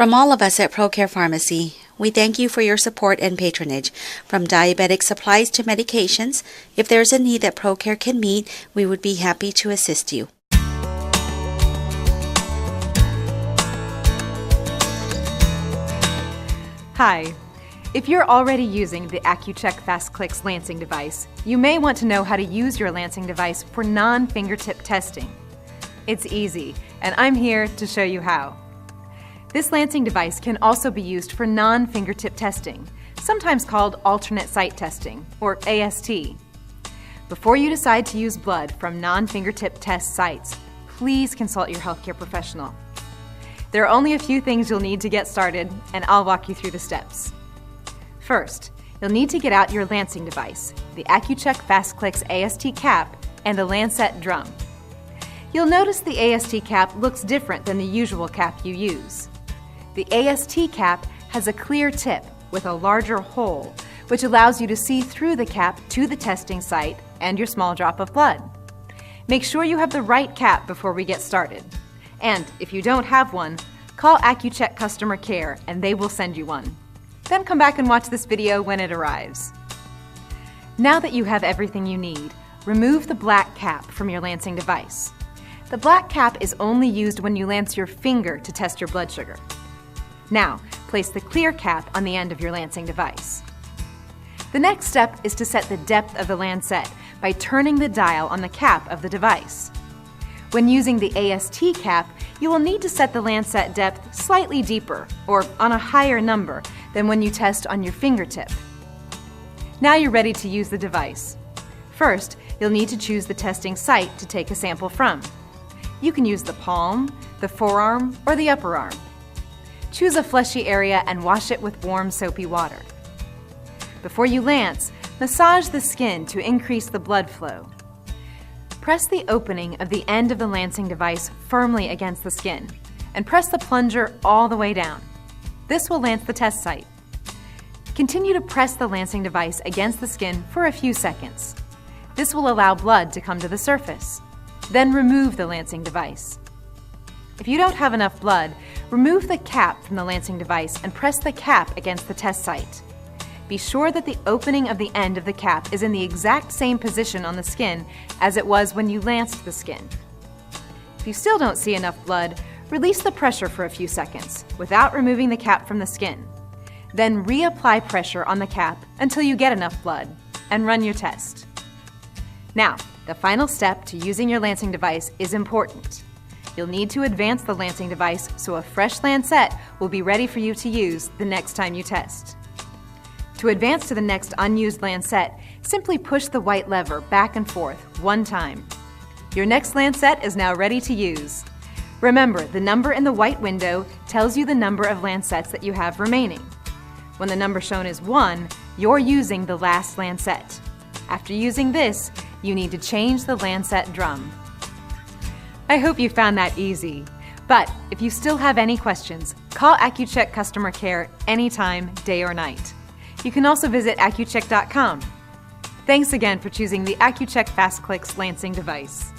From all of us at ProCare Pharmacy, we thank you for your support and patronage. From diabetic supplies to medications, if there's a need that ProCare can meet, we would be happy to assist you. Hi. If you're already using the ACCU-CHEK Fast Clicks lancing device, you may want to know how to use your lancing device for non-fingertip testing. It's easy, and I'm here to show you how. This lancing device can also be used for non-fingertip testing, sometimes called alternate site testing, or AST. Before you decide to use blood from non-fingertip test sites, please consult your healthcare professional. There are only a few things you'll need to get started, and I'll walk you through the steps. First, you'll need to get out your lancing device, the ACCU-CHEK Fast Clicks AST cap, and a lancet drum. You'll notice the AST cap looks different than the usual cap you use. The AST cap has a clear tip with a larger hole, which allows you to see through the cap to the testing site and your small drop of blood. Make sure you have the right cap before we get started. And if you don't have one, call ACCU-CHEK customer care and they will send you one. Then come back and watch this video when it arrives. Now that you have everything you need, remove the black cap from your lancing device. The black cap is only used when you lance your finger to test your blood sugar. Now, place the clear cap on the end of your lancing device. The next step is to set the depth of the lancet by turning the dial on the cap of the device. When using the AST cap, you will need to set the lancet depth slightly deeper or on a higher number than when you test on your fingertip. Now you're ready to use the device. First, you'll need to choose the testing site to take a sample from. You can use the palm, the forearm, or the upper arm. Choose a fleshy area and wash it with warm, soapy water. Before you lance, massage the skin to increase the blood flow. Press the opening of the end of the lancing device firmly against the skin and press the plunger all the way down. This will lance the test site. Continue to press the lancing device against the skin for a few seconds. This will allow blood to come to the surface. Then remove the lancing device. If you don't have enough blood, remove the cap from the lancing device and press the cap against the test site. Be sure that the opening of the end of the cap is in the exact same position on the skin as it was when you lanced the skin. If you still don't see enough blood, release the pressure for a few seconds without removing the cap from the skin. Then reapply pressure on the cap until you get enough blood and run your test. Now, the final step to using your lancing device is important. You'll need to advance the lancing device so a fresh lancet will be ready for you to use the next time you test. To advance to the next unused lancet, simply push the white lever back and forth one time. Your next lancet is now ready to use. Remember, the number in the white window tells you the number of lancets that you have remaining. When the number shown is 1, you're using the last lancet. After using this, you need to change the lancet drum. I hope you found that easy. But if you still have any questions, call ACCU-CHEK customer care anytime, day or night. You can also visit ACCUCHEK.com. Thanks again for choosing the ACCU-CHEK Fast Clicks lancing device.